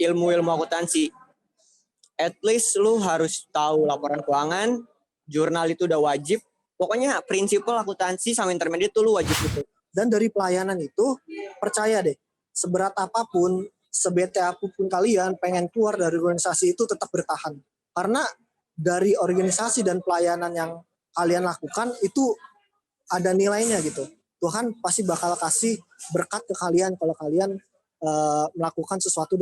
ilmu-ilmu akuntansi. At least lu harus tahu laporan keuangan, jurnal itu udah wajib. Pokoknya prinsipal akuntansi sama intermediate tuh lu wajib itu. Dan dari pelayanan itu, percaya deh, seberat apapun, sebete apapun kalian pengen keluar dari organisasi itu tetap bertahan. Karena dari organisasi dan pelayanan yang kalian lakukan itu ada nilainya gitu. Tuhan pasti bakal kasih berkat ke kalian kalau kalian melakukan sesuatu.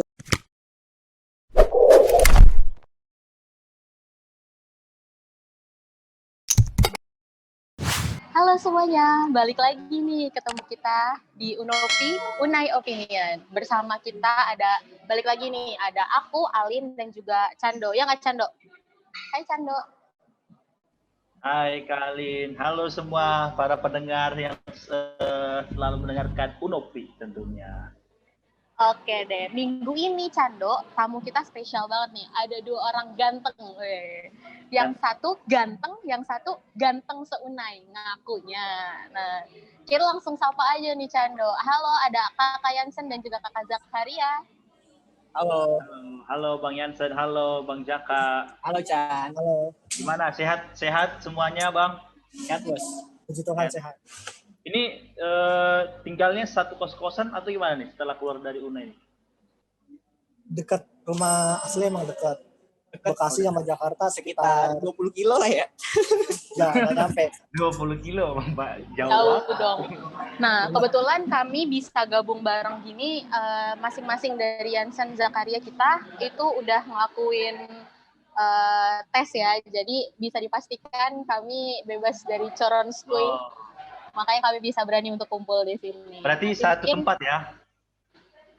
Halo semuanya, balik lagi nih ketemu kita di Unopi, Unai Opinion. Bersama kita balik lagi nih, ada aku, Alin, dan juga Cando. Ya nggak Cando? Hai Cando. Hai Kak Alin, halo semua para pendengar yang selalu mendengarkan Unopi tentunya. Oke deh, minggu ini Cando, tamu kita spesial banget nih. Ada 2 orang ganteng. Yang satu ganteng, yang satu ganteng seunai ngakunya. Nah, kita langsung sapa aja nih Cando. Halo, ada Kakak Yansen dan juga Kakak Zakaria. Halo. Halo Bang Yansen, halo Bang Jaka. Halo Chan. Halo. Gimana, sehat semuanya Bang? Sehat bos. Puji Tuhan sehat. Ini tinggalnya satu kos-kosan atau gimana nih setelah keluar dari UNAI? Dekat rumah asli emang dekat. Bekasi sama Jakarta Sekitar 20 kilo lah ya. Nggak nyampe. 20 kilo Mbak, Jauh dong. Nah, kebetulan kami bisa gabung bareng gini, masing-masing dari Yansen Zakaria kita itu udah ngelakuin tes ya. Jadi bisa dipastikan kami bebas dari coron skui. Makanya kami bisa berani untuk kumpul di sini. Berarti satu tempat ya?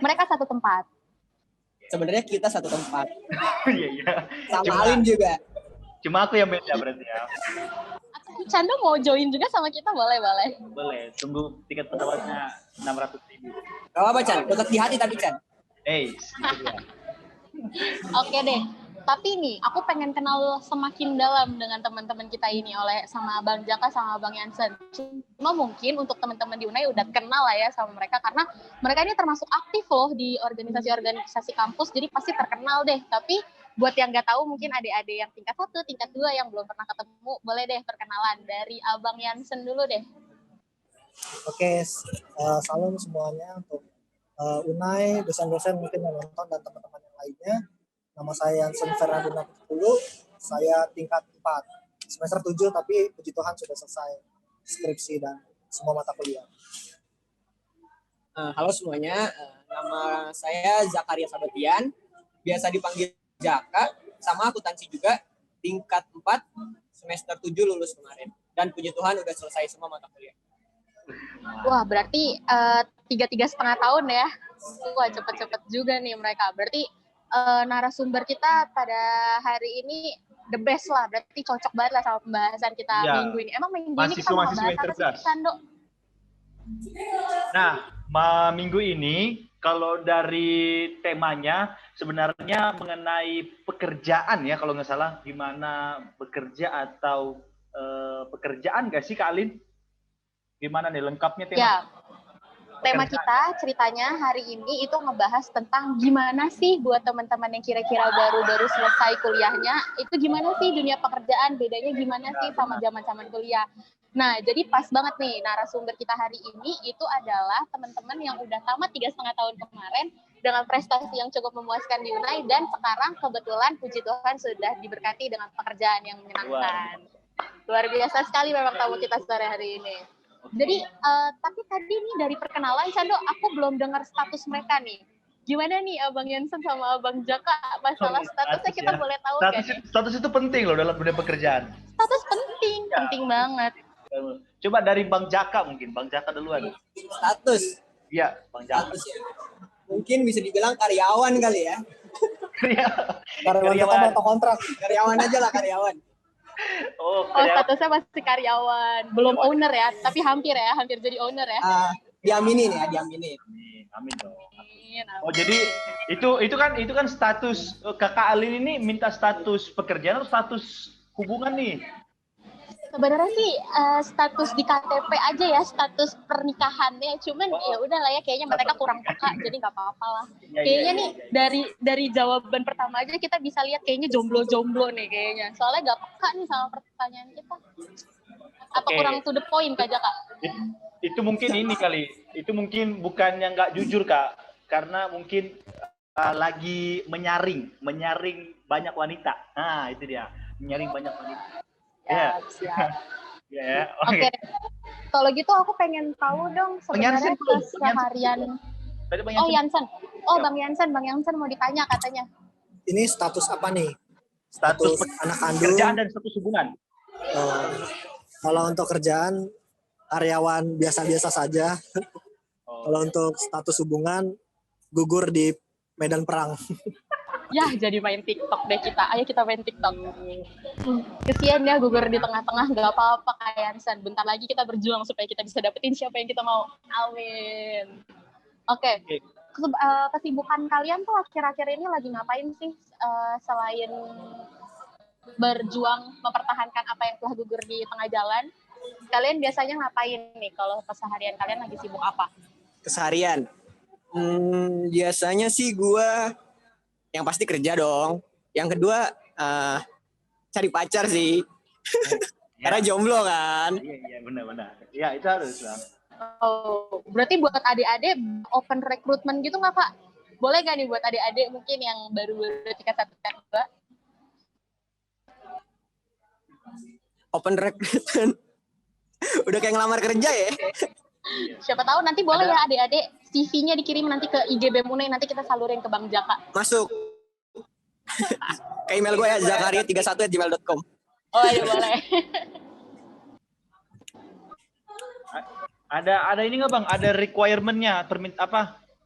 Mereka satu tempat. Sebenarnya kita satu tempat. Iya. Sama Alin juga. Cuma aku yang beda berarti ya. Cando mau join juga sama kita, boleh. Boleh, tunggu tiket pesawatnya 600.000. Gak apa-apa Chan, dekat di hati tapi Chan. Gitu ya. Oke deh. Tapi nih, aku pengen kenal semakin dalam dengan teman-teman kita ini sama Bang Jaka sama Bang Yansen. Cuma mungkin untuk teman-teman di UNAI udah kenal lah ya sama mereka karena mereka ini termasuk aktif loh di organisasi-organisasi kampus, jadi pasti terkenal deh. Tapi buat yang nggak tahu mungkin adik-adik yang tingkat 1, tingkat 2 yang belum pernah ketemu, boleh deh perkenalan dari Abang Yansen dulu deh. Oke, salam semuanya untuk UNAI, dosen-dosen mungkin yang nonton dan teman-teman yang lainnya. Nama saya Yansen Fernando Napulu, saya tingkat 4, semester 7, tapi puji Tuhan sudah selesai skripsi dan semua mata kuliah. Halo semuanya, nama saya Zakaria Sabatian, biasa dipanggil Jaka, sama akuntansi juga, tingkat 4, semester 7 lulus kemarin. Dan puji Tuhan udah selesai semua mata kuliah. Wah, berarti 3,5 tahun ya. Wah, cepet-cepet juga nih mereka. Berarti narasumber kita pada hari ini the best lah, berarti cocok banget lah sama pembahasan kita minggu ini. Emang minggu ini kita mau bahas apa sih, Cando? Nah, minggu ini kalau dari temanya sebenarnya mengenai pekerjaan ya, kalau nggak salah, gimana bekerja atau pekerjaan nggak sih Kak Alin? Gimana nih lengkapnya tema? Ya. Tema kita ceritanya hari ini itu ngebahas tentang gimana sih buat teman-teman yang kira-kira baru selesai kuliahnya, itu gimana sih dunia pekerjaan, bedanya gimana sih sama zaman-zaman kuliah. Nah, jadi pas banget nih narasumber kita hari ini itu adalah teman-teman yang udah tamat 3,5 tahun kemarin dengan prestasi yang cukup memuaskan di UNAI dan sekarang kebetulan puji Tuhan sudah diberkati dengan pekerjaan yang menyenangkan. Luar biasa sekali memang tamu kita sore hari ini. Jadi, tapi tadi nih dari perkenalan, Cando, aku belum dengar status mereka nih. Gimana nih Abang Yansen sama Abang Jaka, masalah statusnya kita ya. Boleh tahu kan? Status itu penting loh dalam dunia pekerjaan. Status penting, ya. Penting banget. Coba dari Bang Jaka mungkin, Bang Jaka duluan. Status? Iya, Bang Jaka. Status ya? Mungkin bisa dibilang karyawan kali ya. Karyawan atau kontrak? Karyawan aja lah, karyawan. Oh, statusnya masih karyawan, belum owner ya, tapi hampir jadi owner ya. Diaminin ya, diaminin. Amin dong. Oh, jadi itu kan status Kakak Alin ini minta status pekerjaan atau status hubungan nih? Sebenarnya sih status di KTP aja ya, status pernikahannya. Cuman ya udahlah ya, kayaknya mereka kurang peka, jadi nggak apa-apa lah. Kayaknya nih dari jawaban pertama aja kita bisa lihat kayaknya jomblo-jomblo nih kayaknya. Soalnya nggak peka nih sama pertanyaan kita. Apa kurang to the point aja Kak? Itu mungkin ini kali. Itu mungkin bukan yang nggak jujur Kak, karena mungkin lagi menyaring banyak wanita. Nah itu dia, menyaring banyak wanita. Ya, siap. Ya, Oke. Kalau gitu aku pengen tahu dong sebenarnya keseharian. Oh Yansen. Oh Bang Yansen mau ditanya katanya. Ini status apa nih? Status anak kandung. Kerjaan dan status hubungan. Kalau untuk kerjaan karyawan biasa-biasa saja. Kalau untuk status hubungan gugur di medan perang. Ya, jadi main TikTok deh kita. Ayo kita main TikTok. Kesian ya gugur di tengah-tengah, nggak apa-apa Kak Yansen. Bentar lagi kita berjuang supaya kita bisa dapetin siapa yang kita mau. Amin. Oke. Kesibukan kalian tuh akhir-akhir ini lagi ngapain sih selain berjuang mempertahankan apa yang telah gugur di tengah jalan? Kalian biasanya ngapain nih kalau keseharian kalian lagi sibuk apa? Keseharian. Biasanya sih gua yang pasti kerja dong. Yang kedua cari pacar sih. Karena jomblo kan. Iya benar. Ya itu harus lah. Oh, berarti buat adik-adik open recruitment gitu nggak Kak? Boleh nggak nih buat adik-adik mungkin yang baru-baru tingkat 1 tingkat 2? Open recruitment. Udah kayak ngelamar kerja ya. Siapa tahu nanti boleh ya adik-adik CV-nya dikirim nanti ke IG BEM UNER, nanti kita salurin ke Bang Jaka. Masuk. Ke email gue ya, zakaria31@gmail.com. Oh iya boleh. Ada ini nggak Bang? Ada requirement-nya,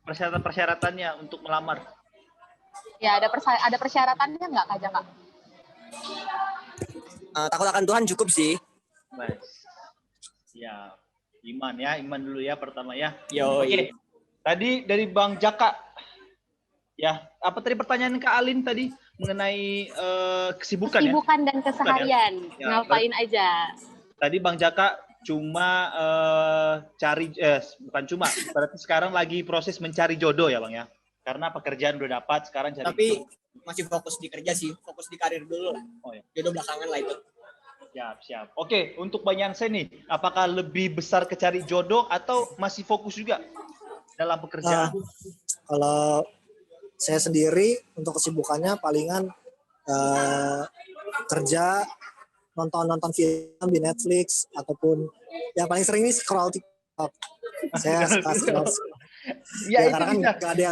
persyaratan-persyaratannya untuk melamar? Ya ada persyaratannya nggak Kak Jaka? Takut akan Tuhan cukup sih. Nice. Ya, iman dulu ya pertama ya. Oke. Tadi dari Bang Jaka, ya apa tadi pertanyaan Kak Alin tadi mengenai kesibukan ya? Kesibukan dan keseharian, ya, ngapain aja? Tadi Bang Jaka cuma bukan cuma, berarti sekarang lagi proses mencari jodoh ya Bang ya? Karena pekerjaan udah dapat, sekarang cari Tapi jodoh. masih fokus di kerja sih, fokus di karir dulu lah. Oh ya. Jodoh belakangan lah itu. Siap. Oke, untuk Bang Yansen nih, apakah lebih besar ke cari jodoh atau masih fokus juga dalam pekerjaan? Kalau saya sendiri untuk kesibukannya palingan kerja, nonton film di Netflix ataupun yang paling sering ini scroll TikTok. Saya suka scroll. Ya, karena kan nggak ada.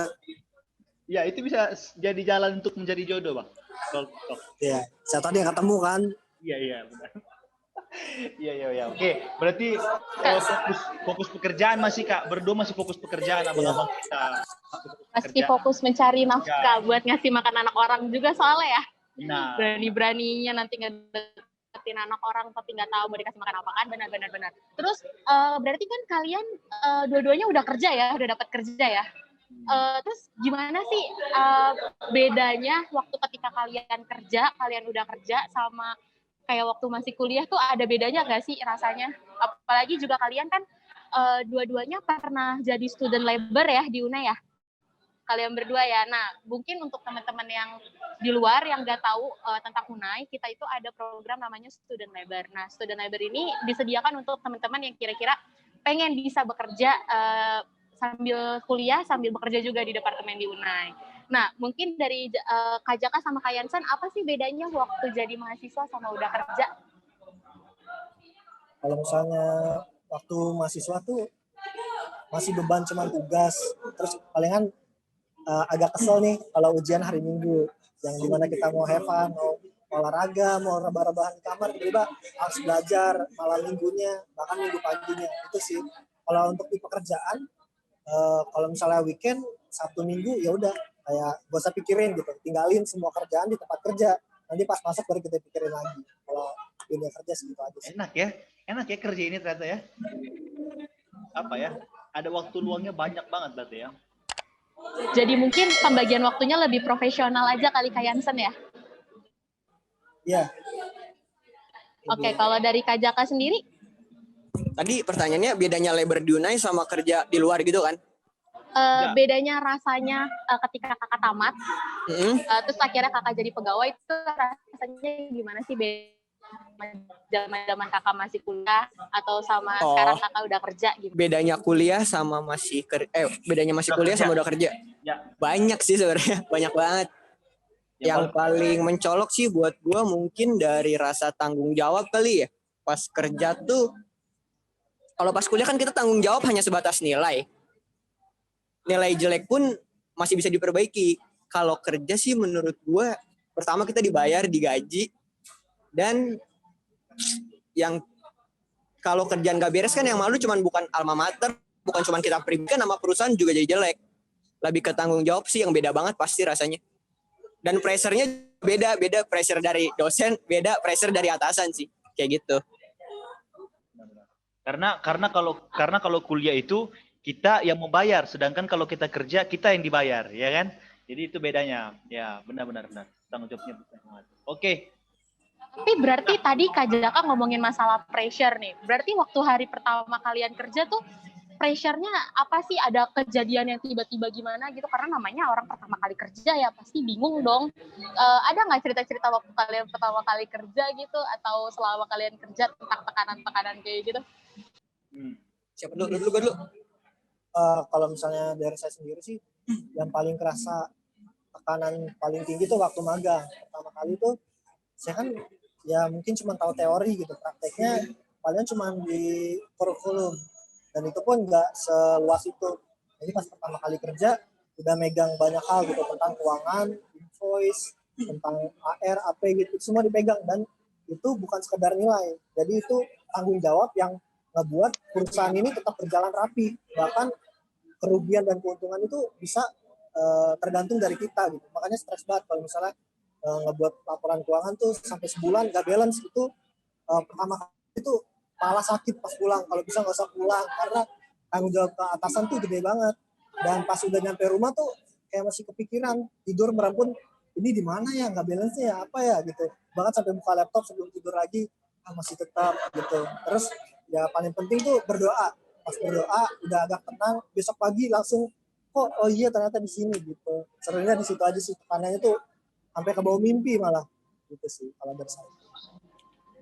Ya, itu bisa jadi jalan untuk mencari jodoh, Bang. Ya, saya tadi yang ketemu kan. Iya, benar. Iya. Oke, berarti fokus pekerjaan masih Kak. Berdua masih fokus pekerjaan abang-abang kita. Masih fokus mencari nafkah buat ngasih makan anak orang juga soalnya ya. Nah. Berani-beraninya nanti ngedeketin anak orang tapi nggak tahu mau dikasih makan apa kan, benar. Terus berarti kan kalian dua-duanya udah kerja ya, udah dapat kerja ya. Terus gimana sih bedanya waktu ketika kalian udah kerja sama kayak waktu masih kuliah tuh ada bedanya nggak sih rasanya? Apalagi juga kalian kan dua-duanya pernah jadi student labor ya di UNER ya? Kalian berdua ya. Nah, mungkin untuk teman-teman yang di luar yang nggak tahu tentang UNAI, kita itu ada program namanya student labor. Nah, student labor ini disediakan untuk teman-teman yang kira-kira pengen bisa bekerja sambil kuliah, sambil bekerja juga di departemen di UNAI. Nah, mungkin dari Kak Jaka sama Kak Yansen, apa sih bedanya waktu jadi mahasiswa sama udah kerja? Kalau misalnya waktu mahasiswa tuh masih beban cuma tugas, terus palingan agak kesel nih kalau ujian hari Minggu, yang dimana kita mau have fun, mau olahraga, mau rebah-rebahan di kamar, tiba-tiba harus belajar malam minggunya, bahkan minggu paginya. Itu sih. Kalau untuk di pekerjaan, kalau misalnya weekend, Sabtu Minggu, ya udah kayak gak usah pikirin gitu, tinggalin semua kerjaan di tempat kerja, nanti pas masuk baru kita pikirin lagi. Kalau dunia kerja segitu aja sih. Enak ya kerja ini ternyata ya. Apa ya? Ada waktu luangnya banyak banget berarti ya. Jadi mungkin pembagian waktunya lebih profesional aja kali Kak Yansen ya? Iya. Oke, kalau dari Kak Jaka sendiri, Tadi pertanyaannya bedanya labor di Unai sama kerja di luar gitu kan? Ya. bedanya rasanya ketika kakak tamat, Mm-mm. terus akhirnya kakak jadi pegawai, itu rasanya gimana sih zaman kakak masih kuliah atau sama Oh. sekarang kakak udah kerja gitu? Bedanya kuliah sama bedanya masih Udah kuliah kerja. sama udah kerja. Ya. Banyak sih sebenarnya, banyak banget. Yang paling mencolok sih buat gua mungkin dari rasa tanggung jawab kali ya. Pas kerja tuh, kalau pas kuliah kan kita tanggung jawab hanya sebatas nilai. Nilai jelek pun masih bisa diperbaiki. Kalau kerja sih menurut gua, pertama kita dibayar, digaji, dan yang kalau kerjaan gak beres kan yang malu cuman bukan alma mater, bukan cuman kita pribadi, kan nama perusahaan juga jadi jelek. Lebih ke tanggung jawab sih yang beda banget pasti rasanya. Dan pressure-nya beda pressure dari dosen, beda pressure dari atasan sih, kayak gitu. Karena kalau kuliah itu kita yang membayar, sedangkan kalau kita kerja kita yang dibayar, ya kan? Jadi itu bedanya. Ya, benar. Tanggung jawabnya besar banget. Oke. Tapi berarti tadi Kak Jaka ngomongin masalah pressure nih. Berarti waktu hari pertama kalian kerja tuh pressure-nya apa sih? Ada kejadian yang tiba-tiba gimana gitu? Karena namanya orang pertama kali kerja ya pasti bingung dong. Ada nggak cerita-cerita waktu kalian pertama kali kerja gitu? Atau selama kalian kerja tentang tekanan-tekanan kayak gitu? Siapa dulu? Kalau misalnya dari saya sendiri sih, yang paling kerasa tekanan paling tinggi tuh waktu magang. Pertama kali tuh saya kan ya mungkin cuma tahu teori gitu, prakteknya paling cuma di kurikulum, dan itu pun nggak seluas itu. Jadi pas pertama kali kerja udah megang banyak hal gitu, tentang keuangan, invoice, tentang AR, AP gitu, semua dipegang, dan itu bukan sekedar nilai. Jadi itu tanggung jawab yang ngebuat perusahaan ini tetap berjalan rapi, bahkan kerugian dan keuntungan itu bisa tergantung dari kita gitu. Makanya stres banget kalau misalnya ngebuat laporan keuangan tuh sampai sebulan gak balance itu. Pertama kali itu kepala sakit pas pulang, kalau bisa nggak usah pulang karena tanggung jawab ke atasan tuh gede banget. Dan pas udah nyampe rumah tuh kayak masih kepikiran, tidur merem ini di mana ya, nggak balance ya apa ya gitu. Bahkan sampai buka laptop sebelum tidur lagi masih tetap gitu. Terus ya paling penting tuh berdoa. Pas berdoa udah agak tenang, besok pagi langsung oh iya ternyata di sini gitu. Sebenarnya di situ aja sih, tekanannya tuh sampai ke bawah mimpi malah gitu sih kalau dari saya.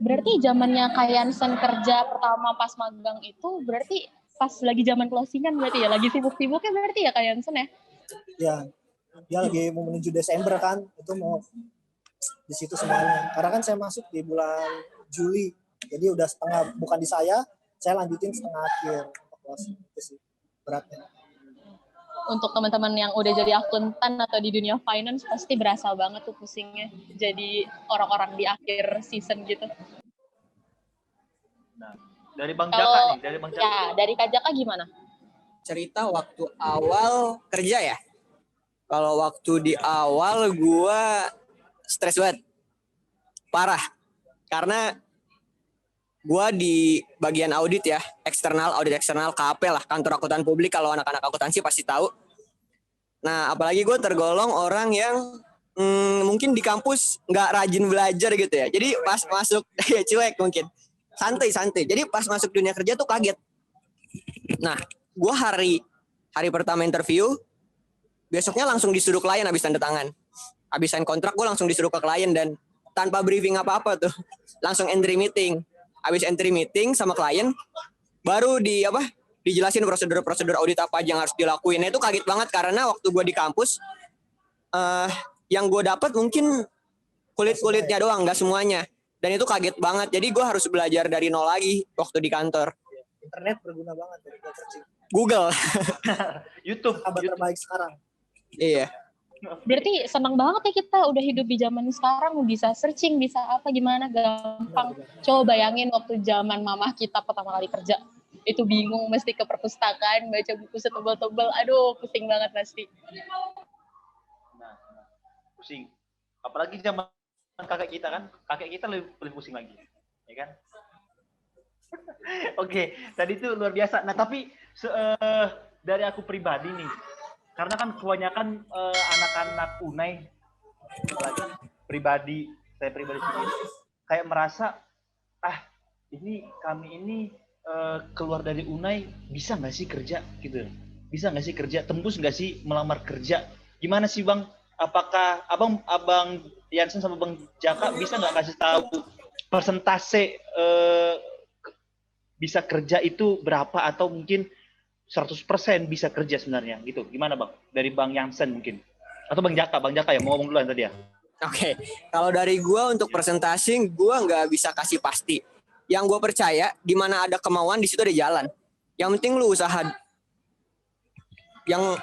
Berarti zamannya Kak Yansen kerja pertama pas magang itu berarti pas lagi zaman closingan berarti ya, lagi sibuk-sibuknya berarti ya Kak Yansen ya? Ya, dia lagi mau menuju Desember kan, itu mau di situ semuanya. Karena kan saya masuk di bulan Juli, jadi udah setengah, bukan di saya lanjutin setengah akhir untuk closing. Itu sih beratnya. Untuk teman-teman yang udah jadi akuntan atau di dunia finance pasti berasa banget tuh pusingnya jadi orang-orang di akhir season gitu. Nah, dari Bang Jaka nih, dari Bang Jaka. Ya, dari Kak Jaka gimana? Cerita waktu awal kerja ya. Kalau waktu di awal gua stres banget. Parah. Karena gua di bagian audit ya, audit eksternal KAP lah, kantor akuntan publik, kalau anak-anak akuntansi pasti tahu. Nah, apalagi gue tergolong orang yang mungkin di kampus nggak rajin belajar gitu ya. Jadi pas masuk, ya cuek mungkin, santai. Jadi pas masuk dunia kerja tuh kaget. Nah, gue hari pertama interview, besoknya langsung disuruh klien habis tanda tangan. Habis sign kontrak gue langsung disuruh ke klien dan tanpa briefing apa-apa tuh, langsung entry meeting. Habis entry meeting sama klien, baru dijelasin prosedur audit apa aja yang harus dilakuin. Nah, itu kaget banget karena waktu gue di kampus, yang gue dapat mungkin kulit-kulitnya doang, nggak semuanya. Dan itu kaget banget. Jadi gue harus belajar dari nol lagi waktu di kantor. Internet berguna banget dari searching. Google. YouTube. Kabar terbaik sekarang. Iya. Berarti senang banget ya kita udah hidup di zaman sekarang, bisa searching, bisa apa gimana gampang. Coba bayangin waktu zaman mamah kita pertama kali kerja, itu bingung mesti ke perpustakaan baca buku setebal-tebal, aduh pusing banget pasti. Nah, pusing. Apalagi zaman kakek kita lebih pusing lagi, ya kan? Oke, tadi itu luar biasa. Nah, tapi dari aku pribadi nih, karena kan kebanyakan anak-anak Unai, saya pribadi sendiri, kayak merasa ini kami ini keluar dari Unai bisa nggak sih kerja gitu, bisa nggak sih kerja, tembus nggak sih melamar kerja, gimana sih Bang? Apakah abang Yansen sama Bang Jaka bisa nggak kasih tahu persentase bisa kerja itu berapa, atau mungkin 100% bisa kerja sebenarnya gitu, gimana Bang? Dari Bang Yansen mungkin, atau Bang Jaka yang mau ngomong duluan tadi ya. Oke, kalau dari gua untuk presentasi gua nggak bisa kasih pasti. Yang gue percaya, di mana ada kemauan di situ ada jalan. Yang penting lu usaha. Yang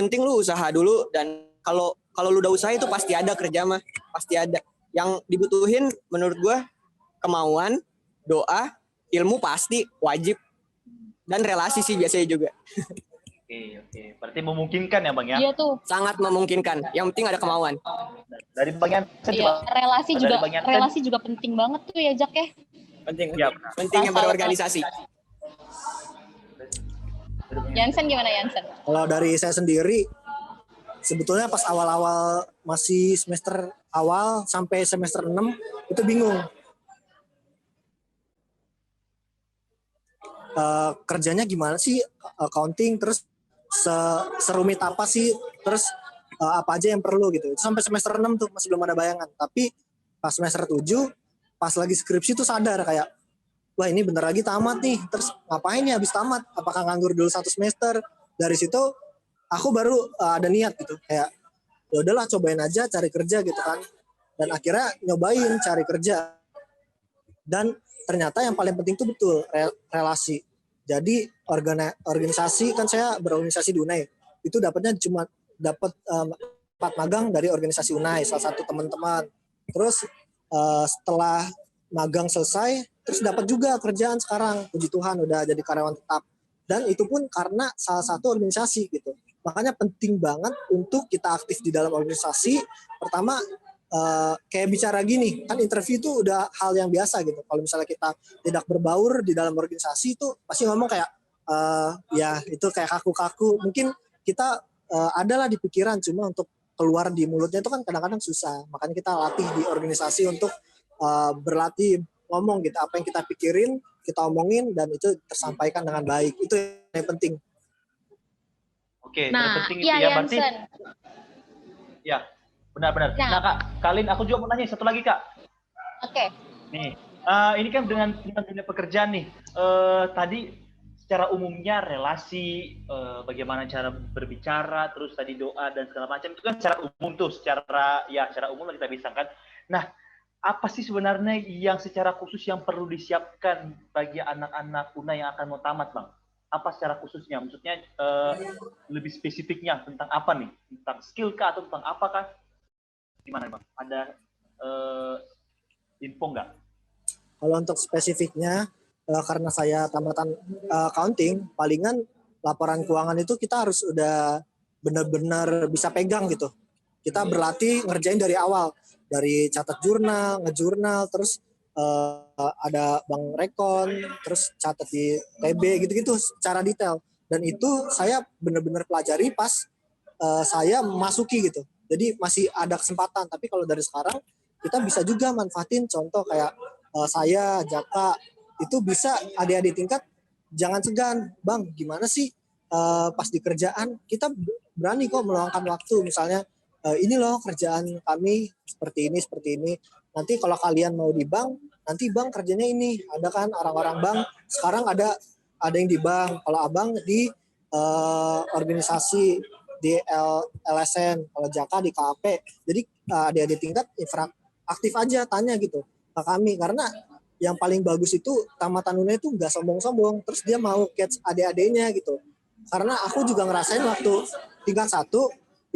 penting lu usaha dulu, dan kalau lu udah usaha itu pasti ada kerja mah, pasti ada. Yang dibutuhin menurut gue kemauan, doa, ilmu pasti wajib, dan relasi sih biasanya juga. Oke. Berarti memungkinkan ya Bang ya? Iya tuh. Sangat memungkinkan. Yang penting ada kemauan. Dari Bang Yansen Iya, relasi juga penting banget tuh ya Jak ya. Penting. Ya, Pentingnya berorganisasi. Yansen gimana Yansen? Kalau dari saya sendiri, sebetulnya pas awal-awal masih semester awal sampai semester 6 itu bingung. Kerjanya gimana sih, accounting, terus serumit apa sih, terus apa aja yang perlu gitu. Itu sampai semester 6 tuh masih belum ada bayangan. Tapi pas semester 7, pas lagi skripsi tuh sadar kayak, wah ini bentar lagi tamat nih, terus ngapain nih habis tamat, apakah nganggur dulu 1 semester. Dari situ aku baru ada niat gitu, kayak ya udahlah cobain aja cari kerja gitu kan, dan akhirnya nyobain cari kerja, dan ternyata yang paling penting tuh betul relasi. Jadi organisasi kan, saya berorganisasi di Unai, itu dapatnya cuma dapat 4 magang dari organisasi Unai, salah satu teman-teman. Terus setelah magang selesai, terus dapat juga kerjaan sekarang, puji Tuhan udah jadi karyawan tetap, dan itu pun karena salah satu organisasi gitu. Makanya penting banget untuk kita aktif di dalam organisasi. Pertama, kayak bicara gini kan, interview itu udah hal yang biasa gitu. Kalau misalnya kita tidak berbaur di dalam organisasi itu pasti ngomong kayak ya itu kayak kaku-kaku, mungkin kita adalah di pikiran, cuma untuk keluar di mulutnya itu kan kadang-kadang susah. Makanya kita latih di organisasi untuk berlatih ngomong gitu, apa yang kita pikirin kita omongin, dan itu tersampaikan dengan baik. Itu yang penting. Oke, Nah, terpenting iya itu ya berarti. Yansen. Ya, benar-benar. Nah Kak, Kalin aku juga mau nanya satu lagi Kak. Oke. Nih, ini kan dengan dunia pekerjaan nih. Tadi secara umumnya relasi, bagaimana cara berbicara, terus tadi doa dan segala macam itu kan secara umum tuh, secara umum kita bisa kan. Nah, apa sih sebenarnya yang secara khusus yang perlu disiapkan bagi anak-anak Unai yang akan mau tamat, Bang? Apa secara khususnya? Maksudnya lebih spesifiknya tentang apa nih? Tentang skill kah atau tentang apa kah? Gimana, Bang? Ada info nggak? Kalau untuk spesifiknya, karena saya tamatan accounting, palingan laporan keuangan itu kita harus udah benar-benar bisa pegang gitu. Kita berlatih ngerjain dari awal, dari catat jurnal, ngejurnal, terus ada bank rekon, terus catat di TB gitu-gitu secara detail. Dan itu saya benar-benar pelajari pas saya masuki gitu. Jadi masih ada kesempatan. Tapi kalau dari sekarang kita bisa juga manfaatin, contoh kayak saya, Jaka, itu bisa adik-adik tingkat jangan segan, Bang, gimana sih pas di kerjaan kita berani kok meluangkan waktu, misalnya ini loh kerjaan kami seperti ini. Nanti kalau kalian mau di bank, nanti bank kerjanya ini, ada kan orang-orang bank sekarang ada yang di bank, kalau abang di organisasi di LSN, kalau Jaka di KAP. Jadi adik-adik tingkat aktif aja tanya gitu ke kami, karena yang paling bagus itu tamatan Unai itu nggak sombong-sombong, terus dia mau catch adik-adiknya gitu. Karena aku juga ngerasain waktu tingkat 1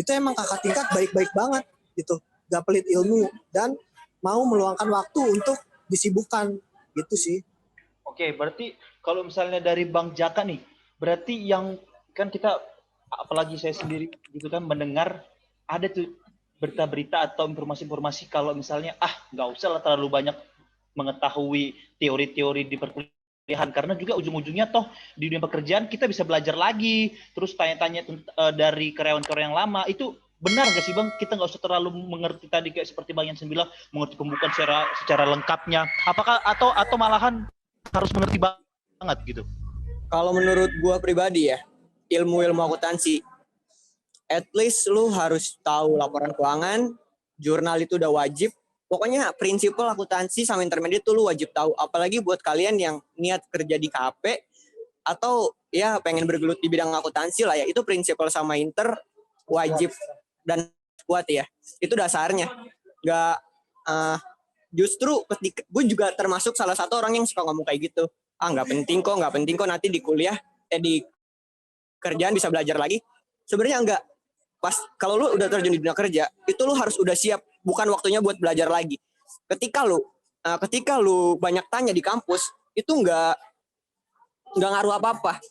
itu emang kakak tingkat baik-baik banget gitu, nggak pelit ilmu dan mau meluangkan waktu untuk disibukkan gitu sih. Oke, berarti kalau misalnya dari Bang Jaka nih, berarti yang kan kita, apalagi saya sendiri gitu kan, mendengar ada tuh berita-berita atau informasi-informasi kalau misalnya nggak usah lah terlalu banyak mengetahui teori-teori di perkuliahan, karena juga ujung-ujungnya toh di dunia pekerjaan kita bisa belajar lagi, terus tanya-tanya dari karyawan-karyawan yang lama, itu benar nggak sih Bang, kita nggak usah terlalu mengerti tadi kayak seperti Bang Yansen bilang, mengerti pembukaan secara lengkapnya. Apakah atau malahan harus mengerti banget gitu? Kalau menurut gua pribadi ya, ilmu akuntansi, at least lu harus tahu laporan keuangan, jurnal itu udah wajib. Pokoknya prinsipal akuntansi sama intermediate tuh lu wajib tahu. Apalagi buat kalian yang niat kerja di KP atau ya pengen bergelut di bidang akuntansi lah ya, itu prinsipal sama inter wajib dan kuat ya. Itu dasarnya. Nggak justru ketika gue juga termasuk salah satu orang yang suka ngomong kayak gitu. Nggak penting kok nanti di kuliah di kerjaan bisa belajar lagi. Sebenarnya enggak. Pas kalau lu udah terjun di dunia kerja, itu lu harus udah siap, bukan waktunya buat belajar lagi. Ketika lu banyak tanya di kampus, itu enggak ngaruh apa-apa.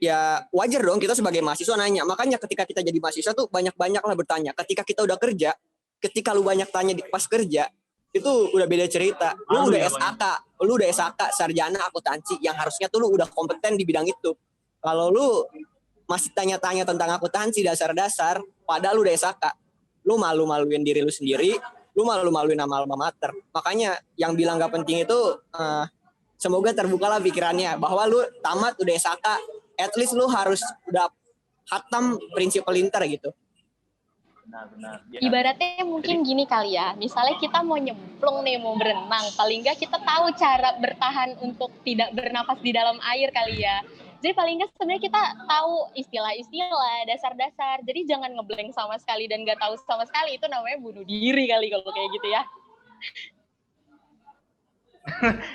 Ya wajar dong kita sebagai mahasiswa nanya. Makanya ketika kita jadi mahasiswa tuh banyak-banyaklah bertanya. Ketika kita udah kerja, ketika lu banyak tanya di pas kerja, itu udah beda cerita. Lu udah SAK, sarjana akuntansi, yang harusnya tuh lu udah kompeten di bidang itu. Kalau lu masih tanya-tanya tentang akuntansi dasar-dasar, padahal lu udah SAK, lu malu-maluin diri lu sendiri, lu malu-maluin nama alma mater. Makanya yang bilang gak penting itu semoga terbukalah pikirannya bahwa lu tamat udah SAK, at least lu harus udah khatam prinsipal inter gitu. Benar. Ya. Ibaratnya mungkin gini kali ya, misalnya kita mau nyemplung nih, mau berenang, paling nggak kita tahu cara bertahan untuk tidak bernapas di dalam air kali ya. Jadi paling nggak sebenarnya kita tahu istilah-istilah, dasar-dasar. Jadi jangan ngeblank sama sekali dan nggak tahu sama sekali, itu namanya bunuh diri kali kalau kayak gitu ya.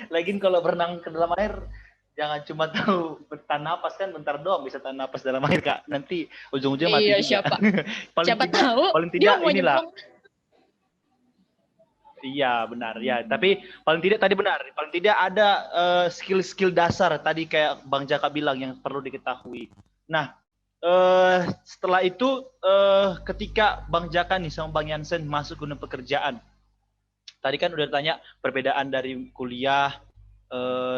Lagian kalau berenang ke dalam air, jangan cuma tahu bertahan napas, kan bentar doang bisa tahan napas dalam air Kak. Nanti ujung-ujungnya mati iya, juga. siapa tahu paling dia tidak mau inilah. nyemplung. Iya benar ya. Tapi paling tidak tadi benar. Paling tidak ada skill-skill dasar tadi kayak Bang Jaka bilang yang perlu diketahui. Nah setelah itu ketika Bang Jaka nih sama Bang Yansen masuk dunia pekerjaan, tadi kan udah tanya perbedaan dari kuliah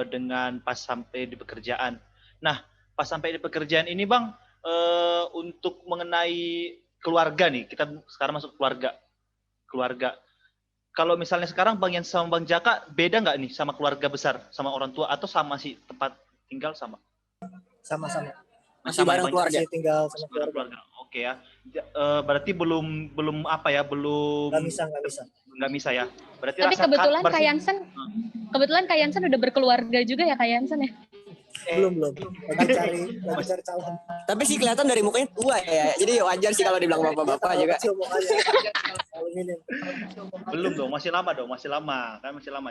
dengan pas sampai di pekerjaan. Nah, pas sampai di pekerjaan ini Bang, untuk mengenai keluarga nih, kita sekarang masuk keluarga. Kalau misalnya sekarang Bang Yansen sama Bang Jaka, beda nggak nih sama keluarga besar, sama orang tua, atau sama sih tempat tinggal sama? Sama-sama. Masih bareng keluarga. Masih tinggal sama keluarga. Oke ya. Berarti belum apa ya, belum nggak bisa ya. Berarti Tapi kebetulan Kak Yansen udah berkeluarga juga ya Kak Yansen ya? Belum. Lagi cari calon. Tapi sih kelihatan dari mukanya tua ya. Jadi wajar sih kalau dibilang bapak-bapak juga. Belum dong, masih lama kan, masih lama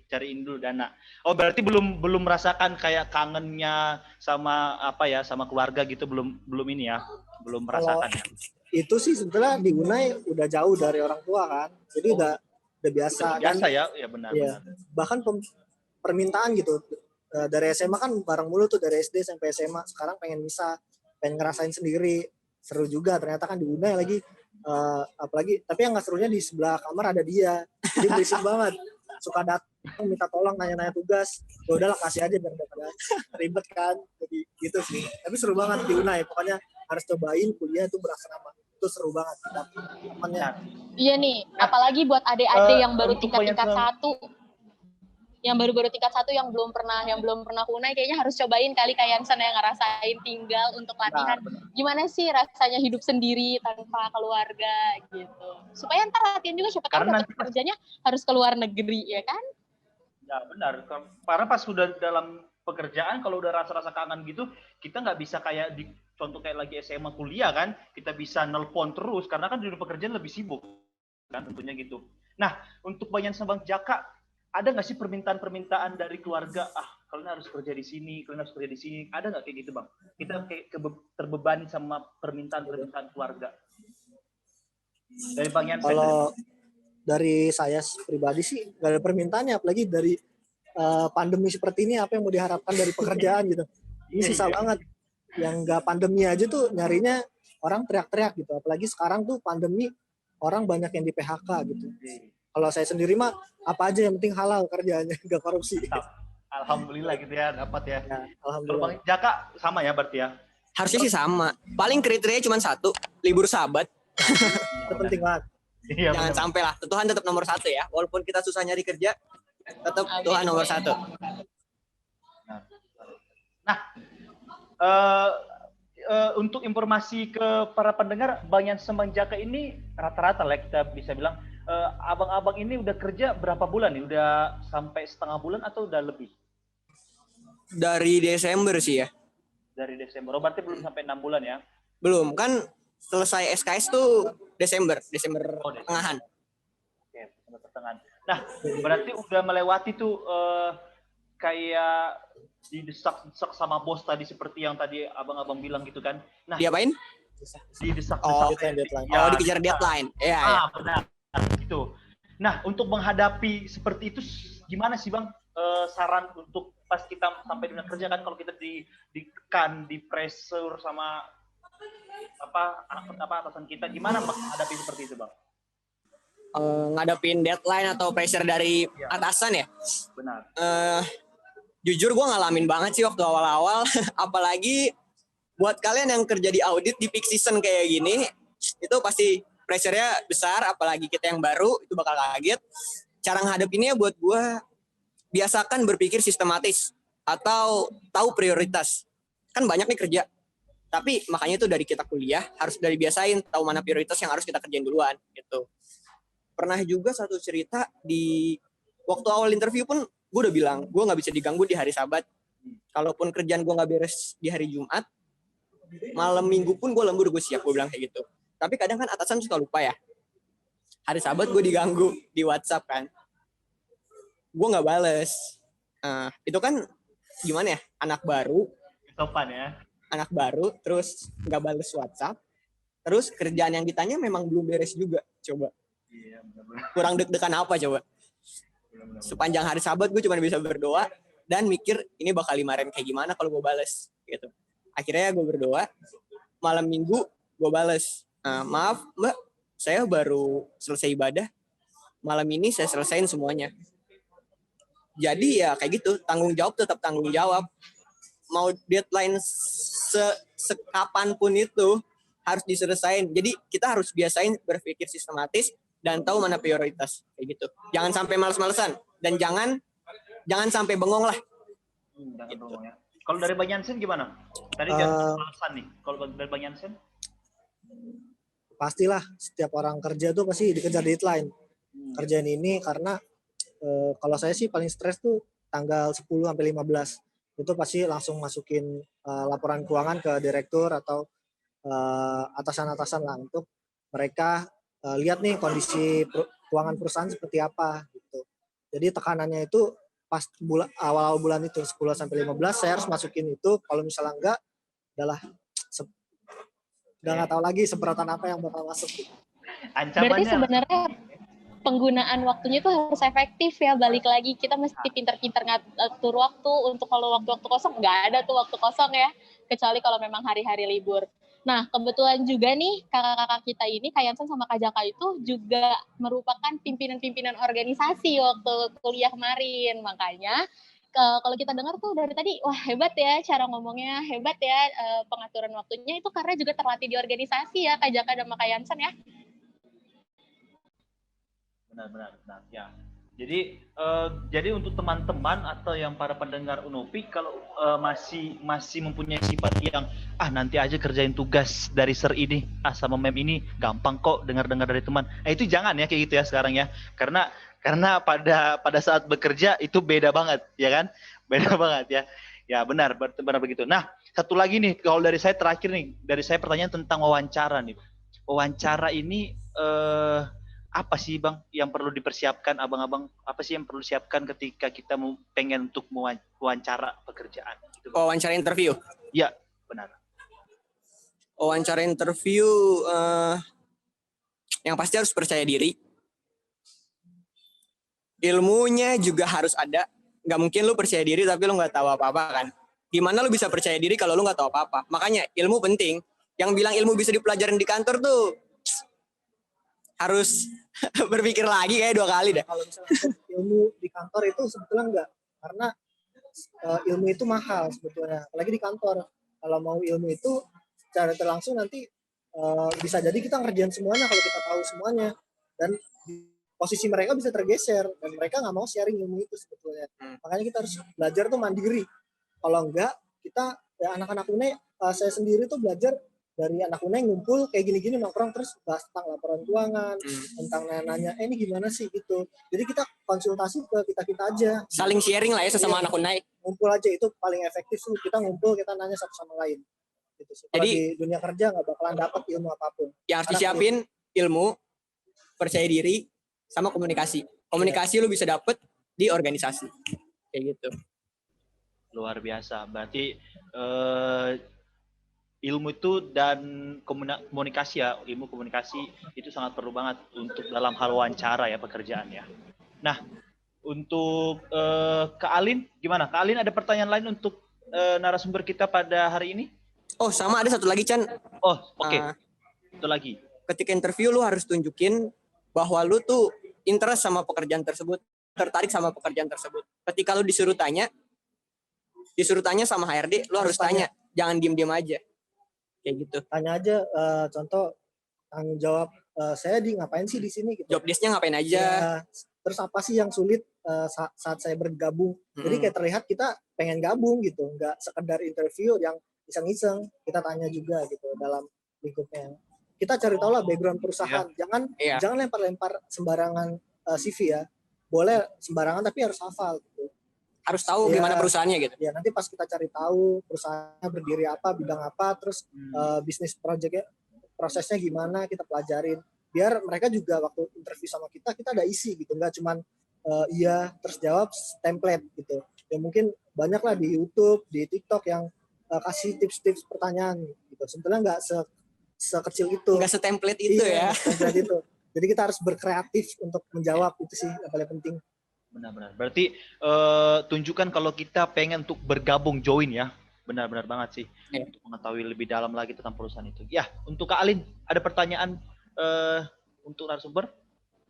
cariin dulu dana. Oh berarti belum merasakan kayak kangennya sama sama keluarga gitu, belum ini ya, belum merasakan ya. Itu sih sebetulnya di Unai udah jauh dari orang tua kan, jadi udah biasa. Biasa ya benar. Ya, bahkan permintaan gitu dari SMA kan bareng mulu tuh, dari SD sampai SMA. Sekarang pengen ngerasain sendiri, seru juga ternyata kan di Unai lagi. Apalagi tapi yang nggak serunya di sebelah kamar ada dia, jadi berisik banget, suka datang minta tolong, nanya-nanya tugas. Ya udahlah kasih aja biar daripada ribet kan, jadi gitu sih. Tapi seru banget di Unai, pokoknya harus cobain kuliah itu berasrama, itu seru banget temannya. Iya nih, apalagi buat adik-adik yang baru tingkat 1, yang baru-baru tingkat 1 yang belum pernah kunai, kayaknya harus cobain kali Kak Yansen yang ngerasain tinggal untuk latihan. Gimana sih rasanya hidup sendiri tanpa keluarga gitu. Supaya ntar latihan juga, siapa tahu dapat kerjanya harus ke luar negeri ya kan? Ya benar. Karena pas sudah dalam pekerjaan, kalau udah rasa-rasa kangen gitu, kita nggak bisa kayak di contoh kayak lagi SMA kuliah kan, kita bisa nelpon terus karena kan di pekerjaan lebih sibuk kan tentunya gitu. Nah, untuk Bang Yansen sama Bang Jaka, ada nggak sih permintaan dari keluarga, kalian harus kerja di sini, ada nggak kayak gitu Bang? Kita kayak terbebani sama permintaan keluarga. Dari Bang Yansen. Kalau dari saya pribadi sih nggak ada permintaannya, apalagi dari pandemi seperti ini, apa yang mau diharapkan dari pekerjaan gitu. Ini susah banget. Yang nggak pandemi aja tuh nyarinya orang teriak-teriak gitu. Apalagi sekarang tuh pandemi, orang banyak yang di PHK gitu. Kalau saya sendiri mah apa aja yang penting halal kerjaannya, nggak korupsi. Alhamdulillah gitu ya, dapat ya. Alhamdulillah. Kalau Bang Jaka sama ya berarti ya? Harusnya sih sama. Paling kriterianya cuma satu, libur Sabat. Itu penting banget. Iya, Jangan benar. sampai lah. Tuhan tetap nomor satu ya. Walaupun kita susah nyari kerja, tetap Amin. Tuhan nomor satu. Nah, untuk informasi ke para pendengar, Bang Jansen Bang Jaka ini rata-rata lah kita bisa bilang, abang-abang ini udah kerja berapa bulan nih? Udah sampai setengah bulan atau udah lebih? Dari Desember sih ya. Dari Desember. Oh, berarti belum sampai 6 bulan ya? Belum, kan selesai SKS tuh Desember Oh, Desember. tengahan. Oke, Desember pertengahan. Nah, berarti udah melewati tuh kayak didesak-desak sama bos tadi seperti yang tadi abang-abang bilang gitu kan. Nah, Diapain? didesak-desak. Oh, deadline. Ya, Oh, dikejar deadline. Iya, ya. benar. Gitu. Nah, untuk menghadapi seperti itu gimana sih Bang? Saran untuk pas kita sampai dunia kerja kan, kalau kita ditekan, di pressure sama atasan kita, gimana menghadapi seperti itu Bang? Ngadepin deadline atau pressure dari atasan ya. Benar. Jujur gue ngalamin banget sih waktu awal-awal. Apalagi buat kalian yang kerja di audit di peak season kayak gini, itu pasti pressure-nya besar. Apalagi kita yang baru, itu bakal kaget. Cara ngadepinnya buat gue, biasakan berpikir sistematis atau tahu prioritas. Kan banyak nih kerja. Tapi makanya itu dari kita kuliah harus dari biasain tahu mana prioritas yang harus kita kerjain duluan gitu. Pernah juga satu cerita di waktu awal interview pun gue udah bilang gue nggak bisa diganggu di hari Sabat. Kalaupun kerjaan gue nggak beres di hari Jumat, malam Minggu pun gue lembur, gue siap, gue bilang kayak gitu. Tapi kadang kan atasan suka lupa ya. Hari Sabat gue diganggu di WhatsApp kan, gue nggak bales. Itu kan gimana ya, anak baru terus nggak bales WhatsApp, terus kerjaan yang ditanya memang belum beres juga. Coba Iya, benar-benar. kurang deg-degan apa coba. Sepanjang hari Sabat gue cuma bisa berdoa dan mikir ini bakal dimarahin kayak gimana kalau gue bales gitu. Akhirnya gue berdoa, malam Minggu gue bales, maaf Mbak, saya baru selesai ibadah, malam ini saya selesain semuanya. Jadi ya kayak gitu, tanggung jawab tetap tanggung jawab. Mau deadline sekapanpun itu harus diselesain. Jadi kita harus biasain berpikir sistematis dan tahu mana prioritas kayak gitu. Jangan sampai males-malesan dan jangan sampai bengong lah. Jangan bengong ya. Kalau dari Bang Jansen gimana? Tadi jangan alasan nih. Kalau dari Bang Jansen? Pastilah setiap orang kerja tuh pasti dikejar deadline. Kerjaan ini karena kalau saya sih paling stres tuh tanggal 10 sampai 15. Itu pasti langsung masukin laporan keuangan ke direktur atau atasan-atasan lah untuk mereka lihat nih kondisi keuangan perusahaan seperti apa gitu. Jadi tekanannya itu pas awal-awal bulan itu 10 sampai 15 saya harus masukin itu. Kalau misalnya enggak, udah nggak tahu lagi seberatan apa yang bakal masuk. Berarti sebenarnya penggunaan waktunya itu harus efektif ya. Balik lagi kita mesti pinter-pinter ngatur waktu. Untuk kalau waktu-waktu kosong nggak ada tuh waktu kosong ya, kecuali kalau memang hari-hari libur. Nah, kebetulan juga nih kakak-kakak kita ini, Kak Jansen sama Kak Jaka itu juga merupakan pimpinan-pimpinan organisasi waktu kuliah kemarin. Makanya kalau kita dengar tuh dari tadi, wah hebat ya cara ngomongnya, hebat ya pengaturan waktunya, itu karena juga terlatih di organisasi ya Kak Jaka dan Kak Jansen ya. Benar ya. Jadi untuk teman-teman atau yang para pendengar Unopi, kalau masih mempunyai sifat yang nanti aja kerjain tugas dari ser ini, sama mem ini gampang kok, dengar dari teman. Itu jangan ya kayak gitu ya sekarang ya. Karena pada saat bekerja itu beda banget ya kan? Beda banget ya. Ya benar begitu. Nah, satu lagi nih kalau dari saya terakhir nih, dari saya pertanyaan tentang wawancara nih. Wawancara ini apa sih Bang yang perlu dipersiapkan, abang-abang? Apa sih yang perlu disiapkan ketika kita pengen untuk wawancara pekerjaan? Gitu, wawancara interview? Ya, benar. Wawancara interview, yang pasti harus percaya diri. Ilmunya juga harus ada. Nggak mungkin lu percaya diri tapi lu nggak tahu apa-apa kan? Gimana lu bisa percaya diri kalau lu nggak tahu apa-apa? Makanya ilmu penting. Yang bilang ilmu bisa dipelajarin di kantor tuh harus berpikir lagi kayak 2 kali dah. Kalau misalnya ilmu di kantor itu sebetulnya enggak, karena ilmu itu mahal sebetulnya, apalagi di kantor. Kalau mau ilmu itu secara langsung nanti bisa jadi kita ngerjain semuanya kalau kita tahu semuanya, dan posisi mereka bisa tergeser dan mereka nggak mau sharing ilmu itu sebetulnya. Makanya kita harus belajar tuh mandiri. Kalau enggak, kita ya anak-anak UNE, saya sendiri tuh belajar dari anak UNE ngumpul kayak gini-gini nongkrong terus bahas tentang laporan keuangan, tentang nanya ini gimana sih gitu. Jadi kita konsultasi ke kita aja. Saling sharing lah ya sesama anak UNAI. Ngumpul aja itu paling efektif tuh, kita ngumpul, kita nanya satu sama lain. Gitu sih. Kalau Jadi di dunia kerja nggak bakalan dapat ilmu apapun. yang harus disiapin ilmu, percaya diri, sama komunikasi. Komunikasi lu bisa dapet di organisasi. Kayak gitu. Luar biasa. Berarti ilmu itu dan komunikasi ya, ilmu komunikasi itu sangat perlu banget untuk dalam hal wawancara ya, pekerjaan ya. Nah, untuk Kak Alin, gimana? Kak Alin ada pertanyaan lain untuk narasumber kita pada hari ini? Oh, sama ada satu lagi, Chan. Oh, oke. Satu lagi. Ketika interview lu harus tunjukin bahwa lu tuh interest sama pekerjaan tersebut, tertarik sama pekerjaan tersebut. Ketika lu disuruh tanya sama HRD, lu harus tanya. Jangan diem-diem aja. Kayak gitu. Tanya aja, contoh tanggung jawab saya ngapain sih di sini gitu. Job desk-nya ngapain aja. Ya, terus apa sih yang sulit saat saya bergabung. Jadi kayak terlihat kita pengen gabung gitu, nggak sekedar interview yang iseng-iseng, kita tanya juga gitu dalam lingkupnya. Kita cari tahu lah background perusahaan. Jangan lempar-lempar sembarangan CV ya. Boleh sembarangan tapi harus hafal gitu. Harus tahu gimana perusahaannya gitu. Ya nanti pas kita cari tahu perusahaannya berdiri apa, bidang apa, terus bisnis projectnya prosesnya gimana, kita pelajarin. Biar mereka juga waktu interview sama kita ada isi gitu, nggak cuman iya terus jawab template gitu. Ya mungkin banyak lah di YouTube, di TikTok yang kasih tips-tips pertanyaan gitu. Sebetulnya nggak sekecil itu. Nggak setemplate itu ya. Template itu. Jadi kita harus berkreatif untuk menjawab, itu sih yang paling penting. Benar-benar. Berarti tunjukkan kalau kita pengen untuk bergabung, join ya. Benar-benar banget sih. Untuk mengetahui lebih dalam lagi tentang perusahaan itu. Ya, untuk Kak Alin, ada pertanyaan untuk narasumber?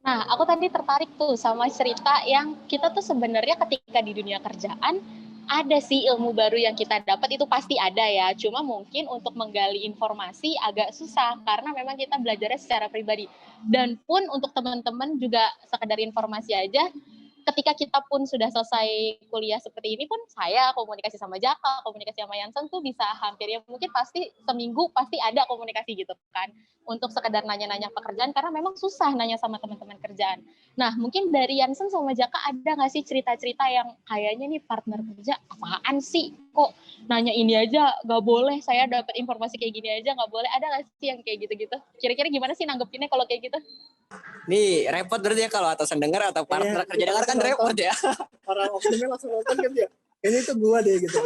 Nah, aku tadi tertarik tuh sama cerita yang kita tuh sebenarnya ketika di dunia kerjaan, ada sih ilmu baru yang kita dapat, itu pasti ada ya. Cuma mungkin untuk menggali informasi agak susah karena memang kita belajarnya secara pribadi. Dan pun untuk teman-teman juga sekedar informasi aja, ketika kita pun sudah selesai kuliah seperti ini pun, saya komunikasi sama Jaka, komunikasi sama Yansen tuh bisa hampir ya mungkin pasti seminggu pasti ada komunikasi gitu kan, untuk sekedar nanya-nanya pekerjaan karena memang susah nanya sama teman-teman kerjaan. Nah mungkin dari Yansen sama Jaka ada nggak sih cerita-cerita yang kayaknya nih partner kerja apaan sih kok nanya ini aja nggak boleh, saya dapat informasi kayak gini aja nggak boleh, ada nggak sih yang kayak gitu-gitu? Kira-kira gimana sih nanggepinnya kalau kayak gitu? Nih repot berarti ya kalau atasan dengar atau partner kerja dengar kan repot ya. Orang oknumnya langsung nonton kan dia. Ini tuh gua deh gitu.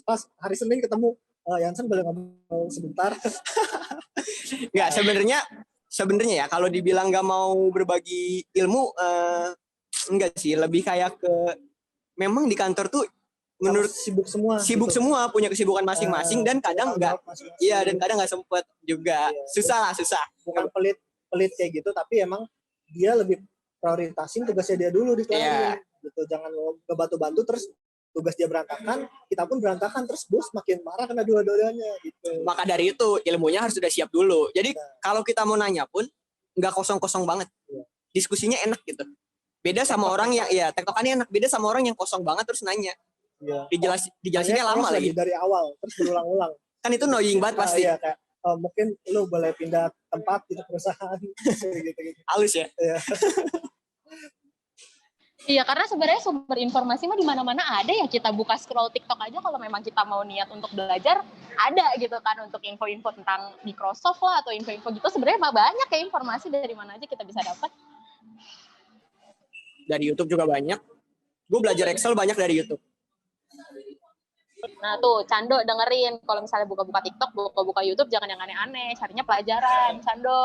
Pas hari Senin ketemu, Yansen boleh ngomong sebentar. Nggak, sebenarnya ya kalau dibilang nggak mau berbagi ilmu, enggak sih, lebih kayak ke memang di kantor tuh menurut sibuk gitu. Semua punya kesibukan masing-masing dan kadang nggak, iya dan kadang nggak sempet juga, susah. Bukan pelit kayak gitu, tapi emang dia lebih prioritasin tugasnya dia dulu di kelas gitu. Jangan ngebantu-bantu terus tugas dia berantakan, kita pun berantakan, terus bos makin marah kena dua-duanya gitu. Maka dari itu ilmunya harus sudah siap dulu. Jadi kalau kita mau nanya pun nggak kosong-kosong banget. Diskusinya enak gitu. Beda sama orang yang tektokannya enak, beda sama orang yang kosong banget terus nanya. Dijelasinnya lama lagi dari awal terus berulang-ulang. Kan itu annoying banget pasti. Kayak mungkin lu boleh pindah tempat gitu perusahaan gitu. Halus ya. Iya, karena sebenarnya sumber informasi mah di mana-mana ada ya, kita buka scroll TikTok aja kalau memang kita mau niat untuk belajar, ada gitu kan untuk info-info tentang Microsoft lah atau info-info gitu, sebenarnya mah banyak ya informasi dari mana aja kita bisa dapat. Dari YouTube juga banyak. Gue belajar Excel banyak dari YouTube. Nah tuh, Cando dengerin, kalau misalnya buka-buka TikTok, buka-buka YouTube, jangan yang aneh-aneh, carinya pelajaran, Cando.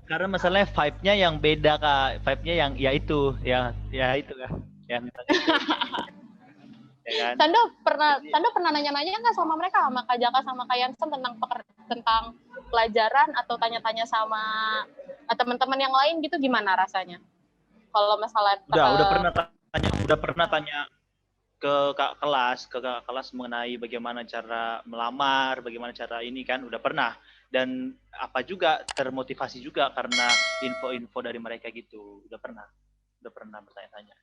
Karena masalahnya vibe-nya yang beda Kak, vibe-nya yang ya itu Kak, yang ya kan? Cando pernah nanya-nanya nggak sama mereka, sama Kak Jaka sama Kak Yansen tentang pelajaran atau tanya-tanya sama teman-teman yang lain gitu, gimana rasanya? Kalau masalah udah pernah tanya ke kak kelas mengenai bagaimana cara melamar, bagaimana cara ini kan udah pernah. dan apa juga termotivasi juga karena info-info dari mereka gitu. Udah pernah bertanya-tanya.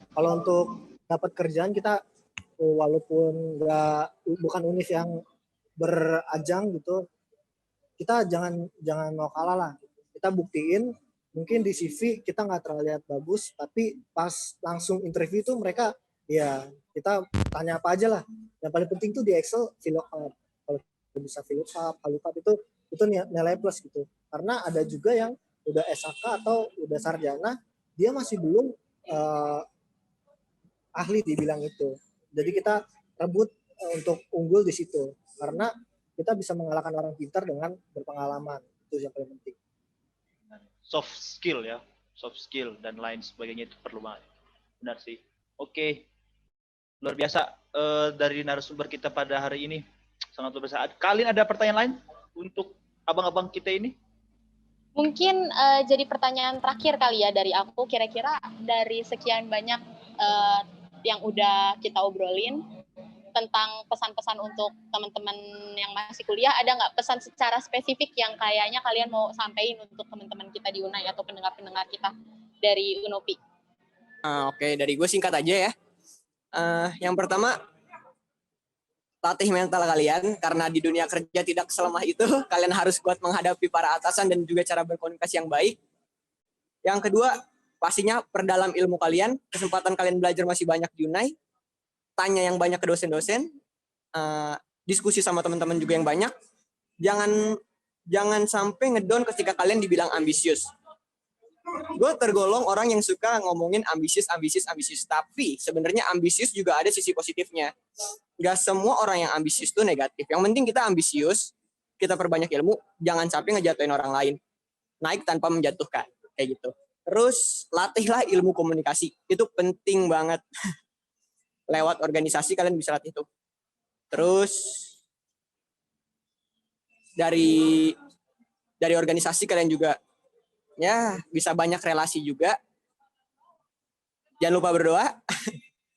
Kalau untuk dapat kerjaan kita walaupun bukan univ yang berajang gitu, kita jangan mau kalah lah. Kita buktiin mungkin di CV kita nggak terlihat bagus, tapi pas langsung interview itu mereka ya kita tanya apa aja lah. Yang paling penting tuh di Excel VLOOKUP. Kalau bisa VLOOKUP, HLOOKUP itu nilai plus gitu. Karena ada juga yang udah SHK atau udah sarjana, dia masih belum ahli dibilang itu. Jadi kita rebut untuk unggul di situ. Karena kita bisa mengalahkan orang pintar dengan berpengalaman. Itu yang paling penting. Soft skill ya, soft skill dan lain sebagainya itu perlu banget. Benar sih. Oke, luar biasa dari narasumber kita pada hari ini. Sangat luar biasa. Kalian ada pertanyaan lain untuk abang-abang kita ini? Mungkin jadi pertanyaan terakhir kali ya dari aku, kira-kira dari sekian banyak yang udah kita obrolin tentang pesan-pesan untuk teman-teman yang masih kuliah, ada nggak pesan secara spesifik yang kayaknya kalian mau sampaikan untuk teman-teman kita di UNAI atau pendengar-pendengar kita dari UNOPI? Oke, dari gue singkat aja ya. Yang pertama, latih mental kalian, karena di dunia kerja tidak selemah itu. Kalian harus kuat menghadapi para atasan dan juga cara berkomunikasi yang baik. Yang kedua, pastinya perdalam ilmu kalian. Kesempatan kalian belajar masih banyak di UNAI. Tanya yang banyak ke dosen-dosen. Diskusi sama teman-teman juga yang banyak. Jangan sampai ngedon ketika kalian dibilang ambisius. Gue tergolong orang yang suka ngomongin ambisius. Tapi sebenarnya ambisius juga ada sisi positifnya. Gak semua orang yang ambisius itu negatif. Yang penting kita ambisius, kita perbanyak ilmu, jangan sampai ngejatuhin orang lain. Naik tanpa menjatuhkan, kayak gitu. Terus latihlah ilmu komunikasi, itu penting banget. Lewat organisasi kalian bisa latih itu. Terus dari organisasi kalian juga ya bisa banyak relasi juga. Jangan lupa berdoa,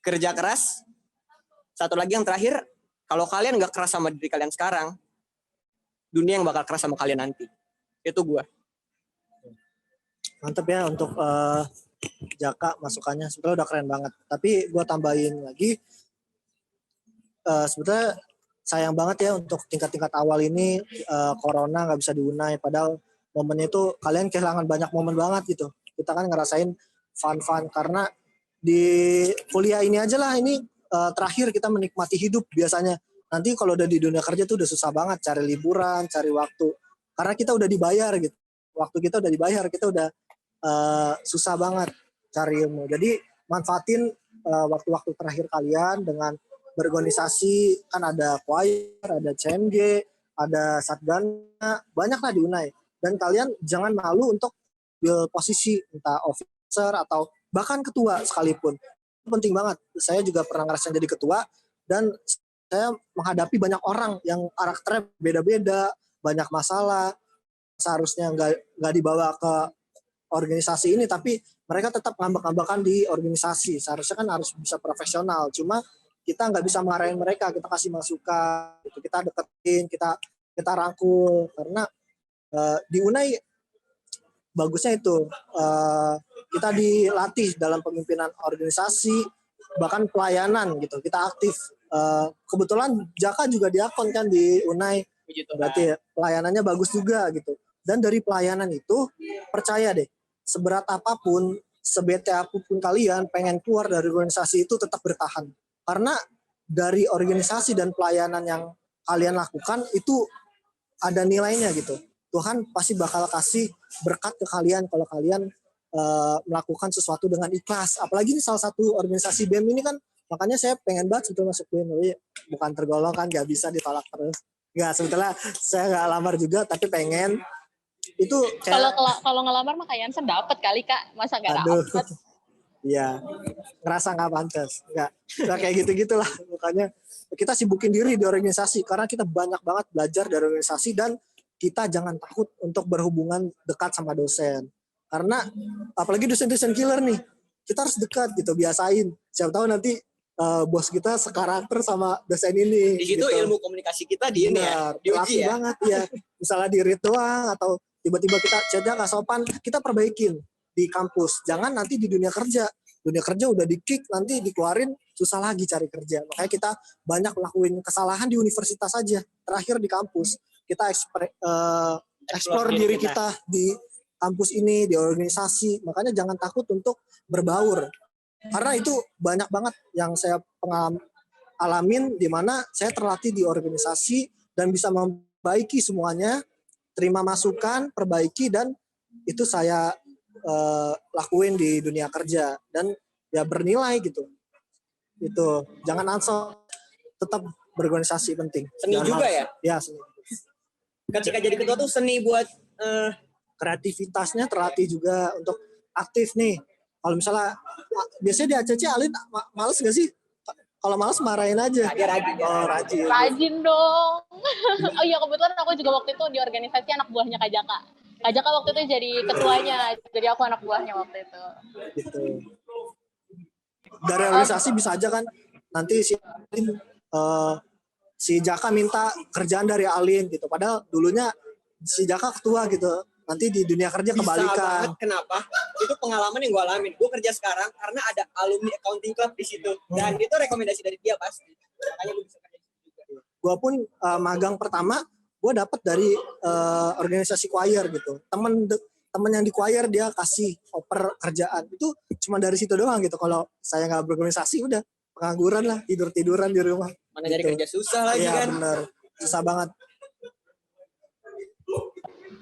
kerja keras. Satu lagi yang terakhir, kalau kalian nggak keras sama diri kalian sekarang, dunia yang bakal keras sama kalian nanti. Itu gue. Mantep ya untuk Jaka masukannya, sebetulnya udah keren banget. Tapi gue tambahin lagi, sebetulnya sayang banget ya untuk tingkat-tingkat awal ini corona nggak bisa diunai. Padahal momennya itu kalian kehilangan banyak momen banget gitu. Kita kan ngerasain fun-fun karena di kuliah ini aja lah, ini terakhir kita menikmati hidup biasanya. Nanti kalau udah di dunia kerja tuh udah susah banget cari liburan, cari waktu. Karena kita udah dibayar gitu. Waktu kita udah dibayar, kita udah susah banget cari ilmu. Jadi manfaatin waktu-waktu terakhir kalian dengan berorganisasi. Kan ada choir, ada CMG, ada Satgana, banyak lah di UNAI. Dan kalian jangan malu untuk posisi entah officer atau bahkan ketua sekalipun. Itu penting banget. Saya juga pernah ngerasain jadi ketua dan saya menghadapi banyak orang yang karakternya beda-beda, banyak masalah. Seharusnya nggak dibawa ke organisasi ini, tapi mereka tetap ngambek-ngambekan di organisasi. Seharusnya kan harus bisa profesional. Cuma kita nggak bisa marahin mereka, kita kasih masukan, kita deketin, kita rangkul. Karena di UNAI bagusnya itu kita dilatih dalam pemimpinan organisasi, bahkan pelayanan gitu. Kita aktif. Kebetulan Jaka juga diakon kan di UNAI. Berarti pelayanannya bagus juga gitu. Dan dari pelayanan itu, percaya deh, seberat apapun, sebete apapun kalian pengen keluar dari organisasi itu tetap bertahan. Karena dari organisasi dan pelayanan yang kalian lakukan itu ada nilainya gitu. Tuhan pasti bakal kasih berkat ke kalian kalau kalian melakukan sesuatu dengan ikhlas. Apalagi ini salah satu organisasi BEM ini kan, makanya saya pengen banget sebetulnya masuk BEM. Bukan tergolong kan, gak bisa ditolak terus. Nggak, sebetulnya saya nggak lamar juga, tapi pengen. Itu kayak, kalau ngelamar mah kayak Yansen dapat kali Kak, masa nggak dapat? Iya, ngerasa nggak pantas, nggak kayak gitu-gitulah. Makanya kita sibukin diri di organisasi karena kita banyak banget belajar dari organisasi dan kita jangan takut untuk berhubungan dekat sama dosen. Karena apalagi dosen-dosen killer nih, kita harus dekat gitu, biasain. Siapa tahu nanti bos kita sekarakter sama dosen ini. Di situ gitu. ilmu komunikasi kita di ini ya, Benar, diuji terlatih ya. banget ya. Misalnya di read doang atau tiba-tiba kita chatnya nggak sopan, kita perbaikin di kampus. Jangan nanti di dunia kerja. Dunia kerja udah di-kick, nanti dikeluarin, susah lagi cari kerja. Makanya kita banyak melakukan kesalahan di universitas saja. Terakhir di kampus, kita explore diri kita di kampus ini, di organisasi. Makanya jangan takut untuk berbaur. Karena itu banyak banget yang saya alamin di mana saya terlatih di organisasi dan bisa memperbaiki semuanya, terima masukan, perbaiki, dan itu saya lakuin di dunia kerja dan ya bernilai gitu. Itu jangan ansor, tetap berorganisasi penting. Seni Jangan juga males. ya? Ya, seni. Ketika jadi ketua tuh seni buat Kreativitasnya terlatih juga untuk aktif nih. Kalau misalnya biasanya di ACC Alin males gak sih? Kalau males marahin aja. dia rajin. Oh, rajin. Rajin dong. Oh iya, kebetulan aku juga waktu itu di organisasi anak buahnya Kak Jaka. Kak Jaka waktu itu jadi ketuanya, jadi aku anak buahnya waktu itu. Gitu. Dari organisasi bisa aja kan nanti si Jaka minta kerjaan dari Alin gitu. Padahal dulunya si Jaka ketua gitu. Nanti di dunia kerja Bisa kebalikan. banget, kenapa? Itu pengalaman yang gue alamin. Gue kerja sekarang karena ada alumni accounting club di situ. Dan itu rekomendasi dari dia pasti. Makanya gue bisa kerja di situ juga. Gue pun magang pertama gue dapat dari organisasi choir gitu. Temen yang di choir dia kasih oper kerjaan. Itu cuma dari situ doang gitu. Kalau saya nggak berorganisasi udah pengangguran lah, tiduran di rumah. Mana jadi Gitu. kerja susah lagi Iya kan. bener, susah banget.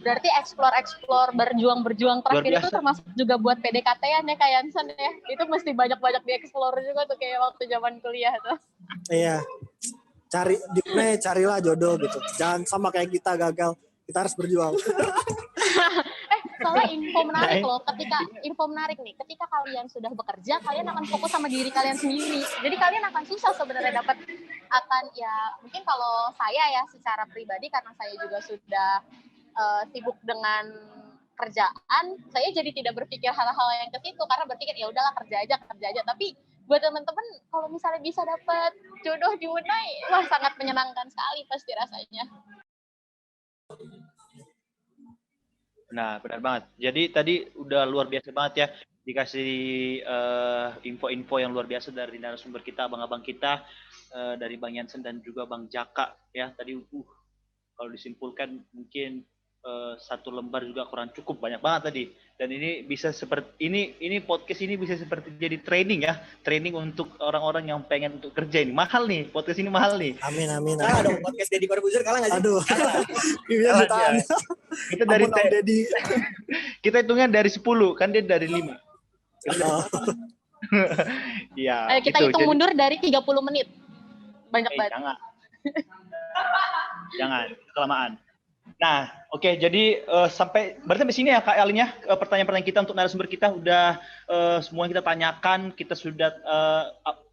Berarti explore berjuang terakhir Luar itu biasa. termasuk juga buat PDKT-an ya Kak Yansen ya. Itu mesti banyak-banyak di-explore juga tuh kayak waktu zaman kuliah tuh. Iya. Carilah jodoh gitu. Jangan sama kayak kita gagal. Kita harus berjuang. Soalnya info menarik loh, ketika kalian sudah bekerja, kalian akan fokus sama diri kalian sendiri. Jadi kalian akan susah sebenarnya mungkin kalau saya ya secara pribadi karena saya juga sudah sibuk dengan kerjaan, saya jadi tidak berpikir hal-hal yang ke situ karena berpikir ya udahlah kerja aja. Tapi buat teman-teman kalau misalnya bisa dapat jodoh di Unai, wah sangat menyenangkan sekali pasti rasanya. Nah, benar banget. Jadi tadi udah luar biasa banget ya dikasih info-info yang luar biasa dari narasumber kita, abang-abang kita, dari Bang Yansen dan juga Bang Jaka ya. Tadi kalau disimpulkan mungkin satu lembar juga kurang cukup, banyak banget tadi. Dan ini bisa seperti ini podcast ini bisa seperti jadi training untuk orang-orang yang pengen untuk kerja ini. Mahal nih, podcast ini mahal nih. Amin. Kalah dong podcast Deddy Corbuzier, kalah nggak sih? Aduh. Iya Kalah jutaan. dia. Kita dari Ampun, Om Deddy. kita hitungnya dari 10, kan dia dari 5. Oh. Iya. Ayo kita gitu. hitung mundur dari 30 menit. Banyak banget. Jangan, kelamaan. Nah, oke, jadi berarti di sini ya Kak Alin ya, pertanyaan-pertanyaan kita untuk narasumber kita udah semua yang kita tanyakan, kita sudah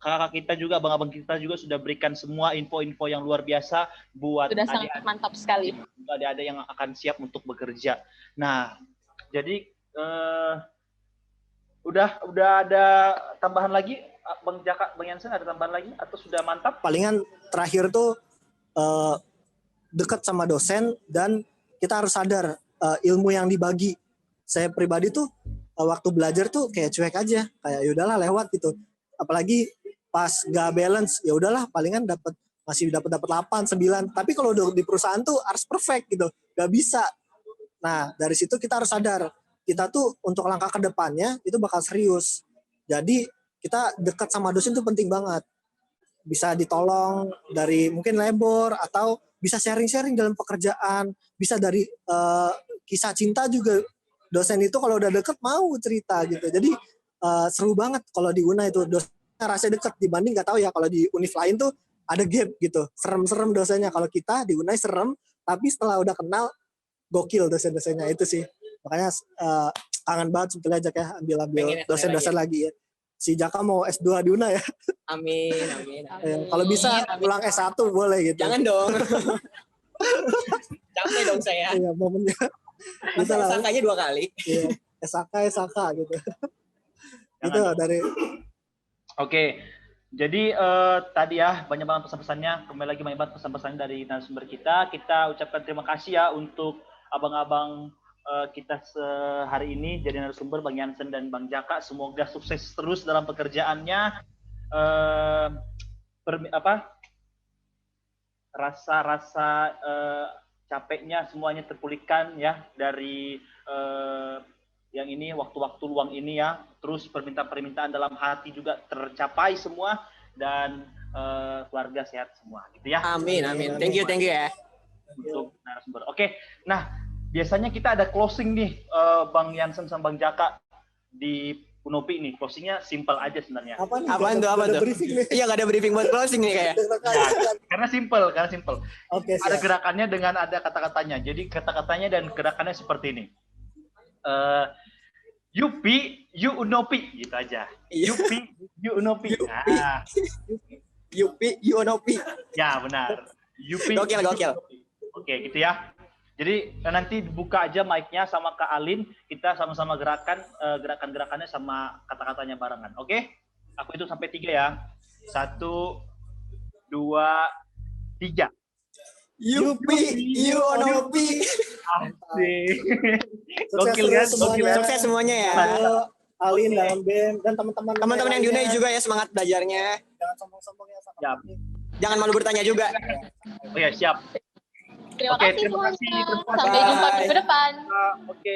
kakak kita juga, abang-abang kita juga sudah berikan semua info-info yang luar biasa buat Sudah sangat mantap sekali. adik-adik yang akan siap untuk bekerja. Nah, jadi udah ada tambahan lagi, Bang Jaka, Bang Yansen ada tambahan lagi atau sudah mantap? Palingan terakhir tuh dekat sama dosen dan kita harus sadar ilmu yang dibagi. Saya pribadi tuh waktu belajar tuh kayak cuek aja, kayak yaudahlah lewat gitu. Apalagi pas gak balance, ya udahlah palingan masih dapat 8, 9. Tapi kalau di perusahaan tuh harus perfect gitu, gak bisa. Nah dari situ kita harus sadar, kita tuh untuk langkah ke depannya itu bakal serius. Jadi kita dekat sama dosen tuh penting banget. Bisa ditolong dari mungkin labor atau bisa sharing-sharing dalam pekerjaan, bisa dari kisah cinta juga. Dosen itu kalau udah deket mau cerita gitu. Jadi seru banget kalau di UNA itu dosennya rasa deket dibanding nggak tahu ya kalau di univ lain tuh ada gap gitu. Serem-serem dosennya. Kalau kita di UNA serem, tapi setelah udah kenal gokil dosen-dosennya itu sih. Makanya kangen banget sebetulnya aja kayak ambil dosen-dosen lagi ya. Si Jaka mau S2 di UNA ya. Amin. Kalau bisa ulang S1 boleh gitu. Jangan dong. Capek dong saya. Iya, momennya. Gitu lah. Sangkanya 2 kali. Iya, SAK gitu. Itu dari Oke. Jadi tadi ya banyak banget pesan-pesannya, kembali lagi banyak banget pesan-pesan dari narasumber kita. Kita ucapkan terima kasih ya untuk abang-abang kita sehari ini jadi narasumber, Bang Jansen dan Bang Jaka. Semoga sukses terus dalam pekerjaannya. Rasa-rasa capeknya semuanya terpulihkan ya dari yang ini, waktu-waktu luang ini ya, terus permintaan-permintaan dalam hati juga tercapai semua, dan keluarga sehat semua gitu ya. Amin, amin. Thank you ya. Untuk narasumber. Oke, nah biasanya kita ada closing nih, Bang Jansen sama Bang Jaka di Unopi nih. Closingnya simple aja sebenarnya. Apaan tuh? Briefing nih. Iya, nggak ada briefing buat closing nih kayak. Karena simple. Oke, Ada siap. gerakannya dengan ada kata-katanya. Jadi kata-katanya dan gerakannya seperti ini. Yupi, you Unopi, gitu aja. Yupi, you Unopi. Nah, Yupi, Unopi. ya benar. Yupi. Gokil. Oke, gitu ya. Jadi nanti dibuka aja mic-nya sama Kak Alin, kita sama-sama gerakan-gerakannya sama kata-katanya barengan. Oke? Aku itu sampai 3 ya. 1, 2, 3. Yupi, Unopi. Asik. Sukses Gokil terus kan? semuanya. Sukses semuanya ya. Alin dalam BEM dan teman-teman Teman-teman yang di lainnya. Unai juga ya, semangat belajarnya. Jangan sombong-sombong ya sama Siap. kami. Jangan malu bertanya juga. Oke, siap. Terima Oke, kasih terima semuanya. kasih. Sampai jumpa minggu depan. Oke.